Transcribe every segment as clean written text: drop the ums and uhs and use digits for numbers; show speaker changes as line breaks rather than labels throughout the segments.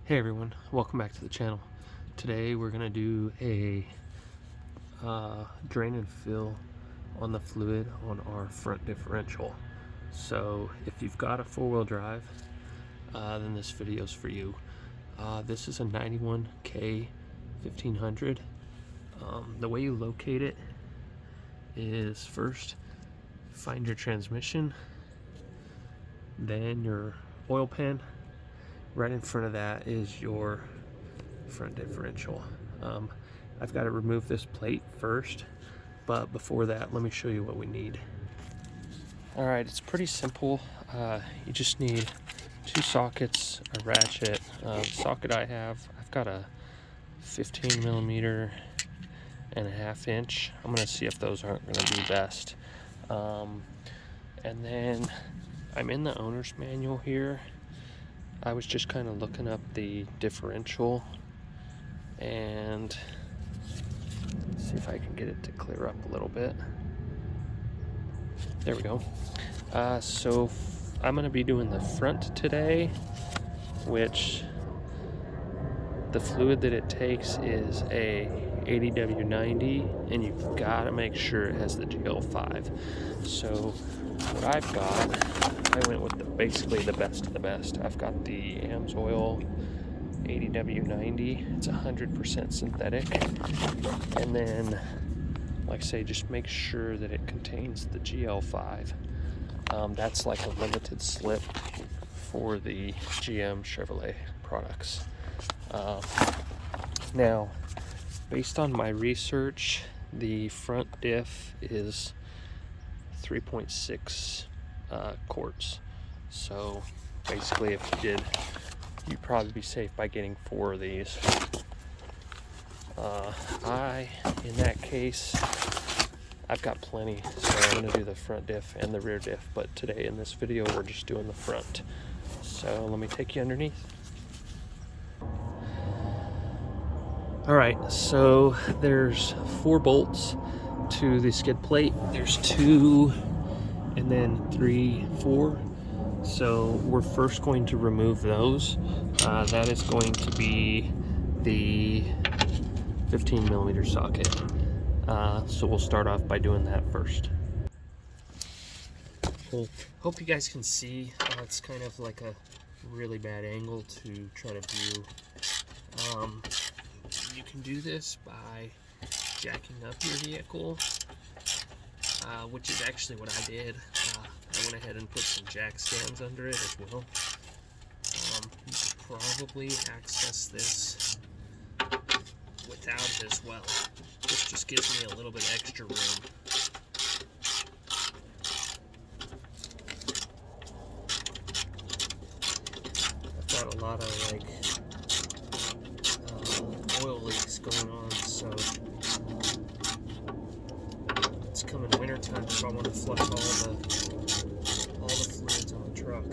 Hey everyone, welcome back to the channel. Today we're going to do a drain and fill on the fluid on our front differential. So if you've got a four-wheel drive, then this video is for you. This is a 91K 1500. The way you locate it is first find your transmission, then your oil pan. Right in front of that is your front differential. I've got to remove this plate first, but before that, let me show you what we need. All right, it's pretty simple. You just need two sockets, a ratchet. The socket I've got a 15 millimeter and a 1/2 inch. I'm gonna see if those aren't gonna be best. And then I'm in the owner's manual here. I was just kind of looking up the differential and see if I can get it to clear up a little bit. There we go. So I'm going to be doing the front today, which the fluid that it takes is a 80W90, and you've got to make sure it has the GL5. So what I've got, I went with basically the best of the best. I've got the AMSOIL 80W90. It's 100% synthetic. And then, like I say, just make sure that it contains the GL5. That's like a limited slip for the GM Chevrolet products. Now, based on my research, the front diff is 3.6 quarts. So basically, if you did, you'd probably be safe by getting 4 of these. In that case, I've got plenty, so I'm going to do the front diff and the rear diff, but today in this video we're just doing the front. So let me take you underneath. Alright, so there's 4 bolts to the skid plate. There's 2 and then 3, 4. So we're first going to remove those. That is going to be the 15 millimeter socket. So we'll start off by doing that first. Cool. Hope you guys can see. It's kind of like a really bad angle to try to view. You can do this by jacking up your vehicle, which is actually what I did. I went ahead and put some jack stands under it as well. You could probably access this without it as well. This just gives me a little bit extra room. I've got a lot of oil leaks going on, so it's coming winter time, so I want to flush all the fluids on the truck.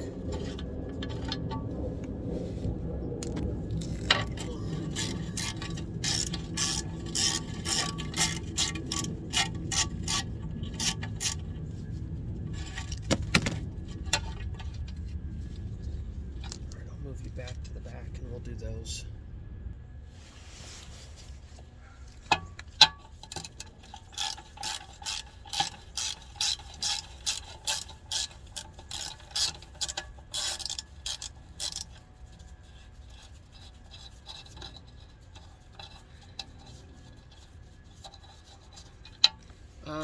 Alright, I'll move you back to the back and we'll do those.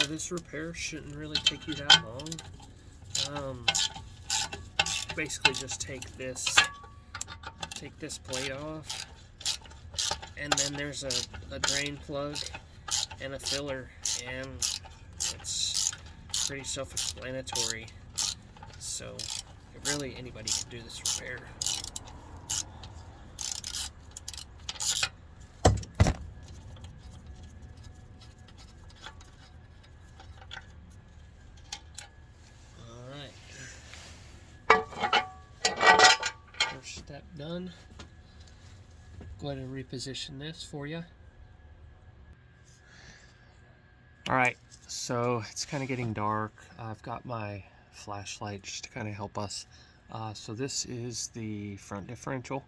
This repair shouldn't really take you that long. Basically just take this plate off, and then there's a drain plug and a filler, and it's pretty self-explanatory. So really anybody can do this repair. Step done. Go ahead and reposition this for you. Alright, so it's kind of getting dark. I've got my flashlight just to kind of help us. So this is the front differential.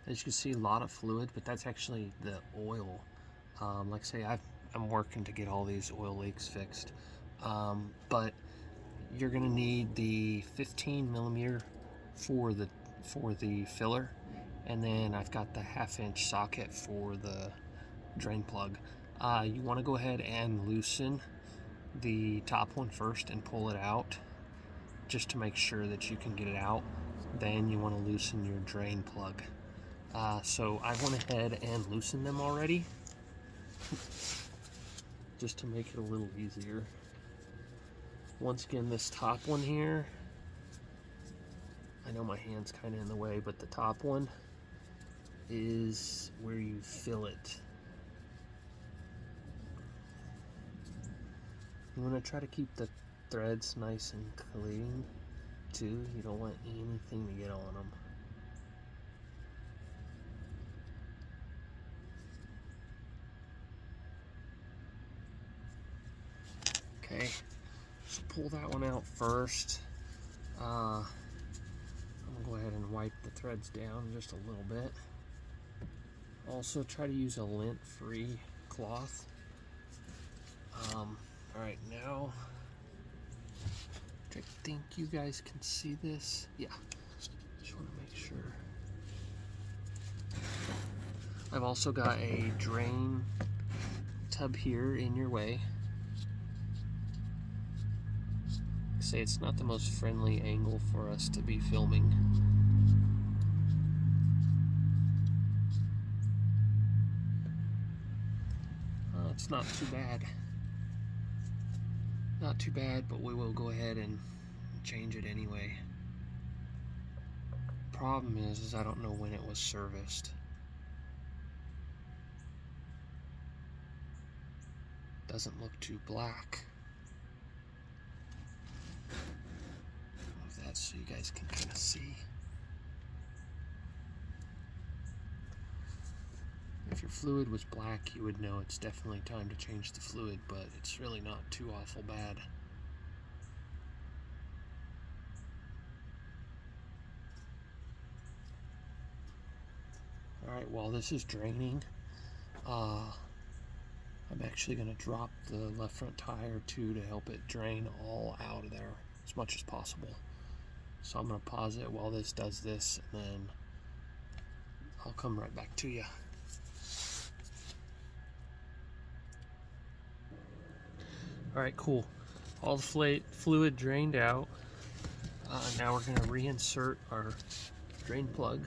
As you can see, a lot of fluid, but that's actually the oil. Like I say, I'm working to get all these oil leaks fixed. But you're gonna need the 15 millimeter for the filler, and then I've got the 1/2 inch socket for the drain plug. You want to go ahead and loosen the top one first and pull it out, just to make sure that you can get it out. Then you want to loosen your drain plug. So I went ahead and loosened them already, just to make it a little easier. Once again, this top one here, I know my hand's kind of in the way, but the top one is where you fill it. You want to try to keep the threads nice and clean too. You don't want anything to get on them. Okay, so pull that one out first. I'm gonna go ahead and wipe the threads down just a little bit. Also, try to use a lint-free cloth. Alright, now, I think you guys can see this. Yeah, just want to make sure. I've also got a drain tub here in your way. Say it's not the most friendly angle for us to be filming. It's not too bad. Not too bad, but we will go ahead and change it anyway. Problem is I don't know when it was serviced. Doesn't look too black. Move that so you guys can kind of see. If your fluid was black, you would know it's definitely time to change the fluid, but it's really not too awful bad. Alright, while this is draining, I'm actually going to drop the left front tire too to help it drain all out of there as much as possible. So I'm going to pause it while this does this, and then I'll come right back to you. Alright, cool. All the fluid drained out. Now we're going to reinsert our drain plug.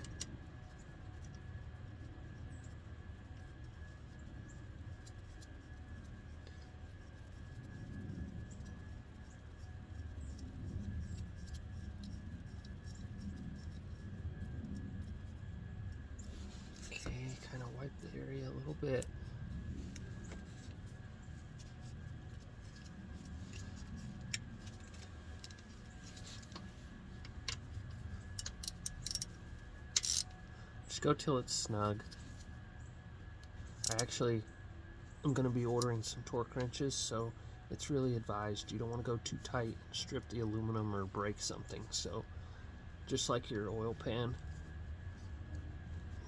Okay, kind of wipe the area a little bit. Just go till it's snug. I'm going to be ordering some torque wrenches, so it's really advised you don't want to go too tight and strip the aluminum or break something. So just like your oil pan,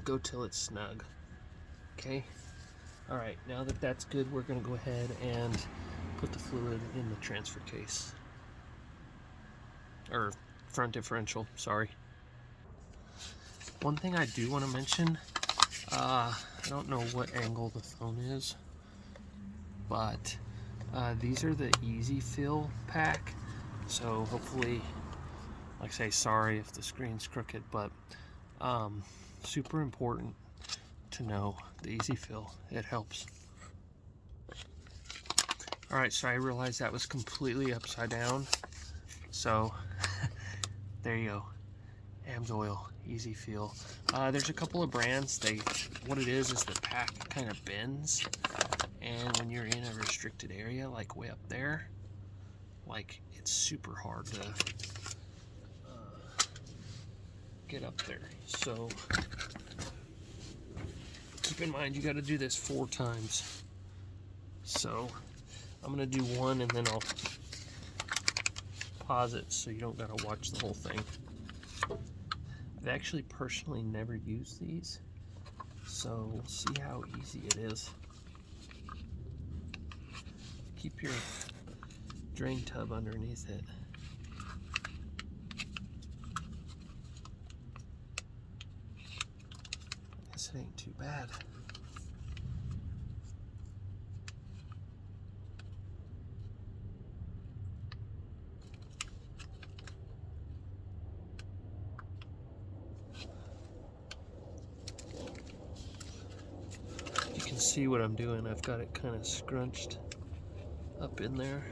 go till it's snug. Okay, alright, now that that's good, we're going to go ahead and put the fluid in the transfer case, or front differential, sorry. One thing I do want to mention, I don't know what angle the phone is, but these are the Easy Fill pack, so hopefully, like I say, sorry if the screen's crooked, but super important to know the Easy Fill. It helps. Alright, so I realized that was completely upside down, so there you go. AMSOIL Easy Fill. There's a couple of brands. What it is the pack kind of bends, and when you're in a restricted area, like way up there, like it's super hard to get up there. So keep in mind you got to do this 4 times. So I'm gonna do one and then I'll pause it so you don't gotta watch the whole thing. I've actually personally never used these, so we'll see how easy it is. Keep your drain tub underneath it. I guess it ain't too bad. You can see what I'm doing. I've got it kind of scrunched up in there.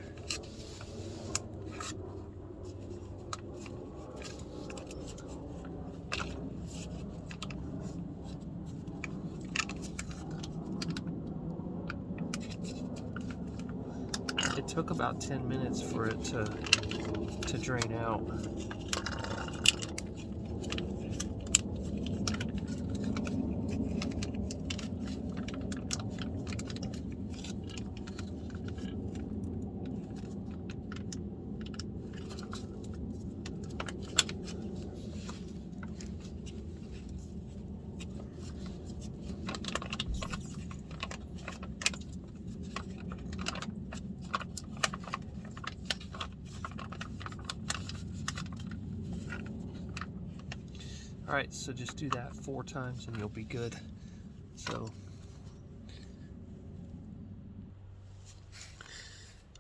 It took about 10 minutes for it to drain out. Alright, so just do that 4 times and you'll be good. So,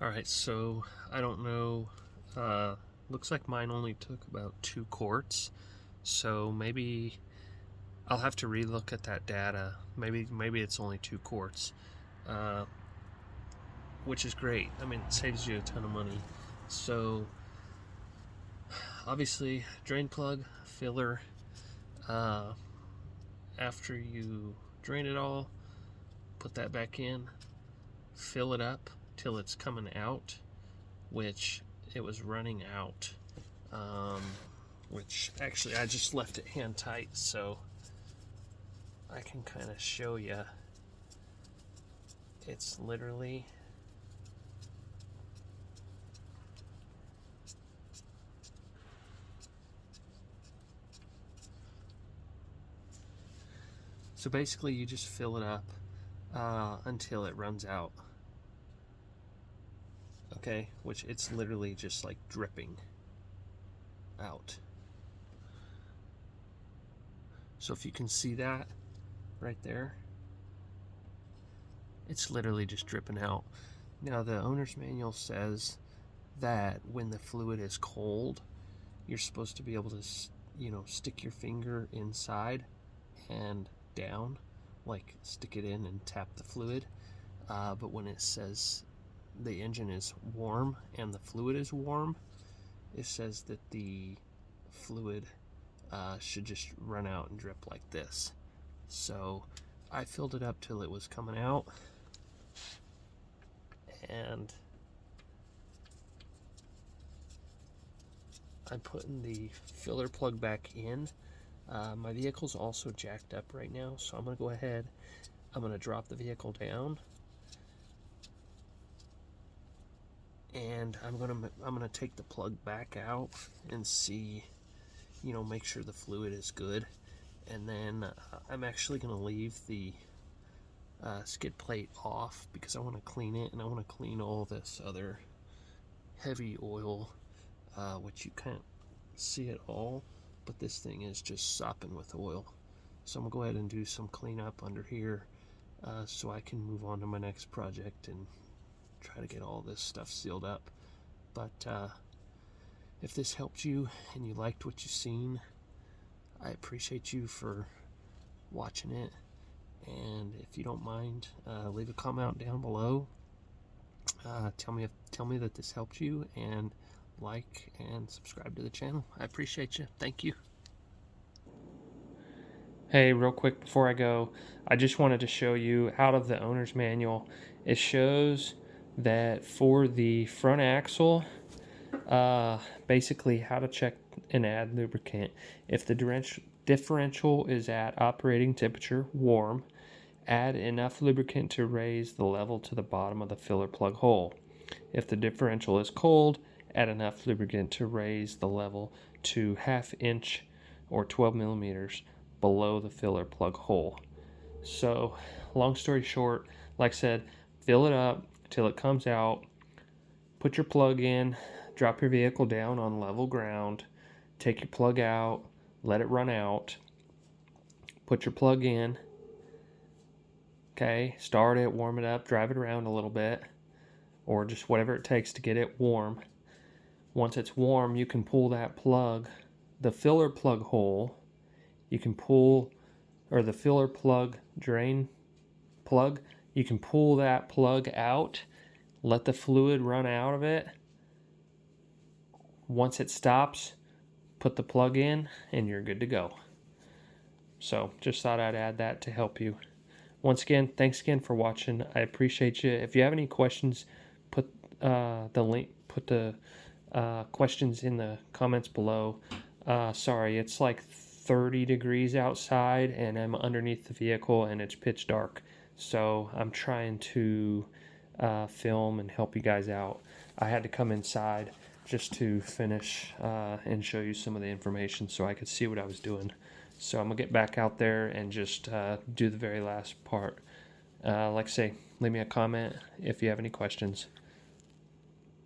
alright, so I don't know, looks like mine only took about 2 quarts, so maybe I'll have to relook at that data. Maybe it's only 2 quarts, which is great. I mean, it saves you a ton of money. So, obviously, drain plug, filler. After you drain it all, put that back in, fill it up till it's coming out, which it was running out, which actually I just left it hand tight so I can kind of show you. It's literally so basically you just fill it up until it runs out. Okay, which it's literally just like dripping out. So if you can see that right there, it's literally just dripping out. Now the owner's manual says that when the fluid is cold, you're supposed to be able to, you know, stick your finger inside and down, like stick it in and tap the fluid. But when it says the engine is warm and the fluid is warm, it says that the fluid should just run out and drip like this. So I filled it up till it was coming out, and I'm putting the filler plug back in. My vehicle's also jacked up right now, so I'm going to go ahead, I'm going to drop the vehicle down, and I'm going to take the plug back out and see, you know, make sure the fluid is good. And then I'm actually going to leave the skid plate off because I want to clean it, and I want to clean all this other heavy oil, which you can't see at all, but this thing is just sopping with oil. So I'm gonna go ahead and do some cleanup under here so I can move on to my next project and try to get all this stuff sealed up. But if this helped you and you liked what you've seen, I appreciate you for watching it. And if you don't mind, leave a comment down below. Tell me that this helped you, and like and subscribe to the channel. I appreciate you. Thank you. Hey, real quick before I go, I just wanted to show you out of the owner's manual, it shows that for the front axle, basically how to check and add lubricant. If the differential is at operating temperature, warm, add enough lubricant to raise the level to the bottom of the filler plug hole. If the differential is cold, add enough lubricant to raise the level to 1/2 inch or 12 millimeters below the filler plug hole. So long story short, like I said, fill it up till it comes out, put your plug in, drop your vehicle down on level ground, take your plug out, let it run out, put your plug in, okay, start it, warm it up, drive it around a little bit, or just whatever it takes to get it warm. Once it's warm, you can pull that plug, the filler plug hole, you can pull, or the filler plug drain plug, you can pull that plug out, let the fluid run out of it. Once it stops, put the plug in and you're good to go. So just thought I'd add that to help you. Once again, thanks again for watching. I appreciate you. If you have any questions, put the questions in the comments below. Sorry, it's like 30 degrees outside and I'm underneath the vehicle and it's pitch dark. So I'm trying to film and help you guys out. I had to come inside just to finish and show you some of the information so I could see what I was doing. So I'm going to get back out there and just do the very last part. Like I say, leave me a comment if you have any questions.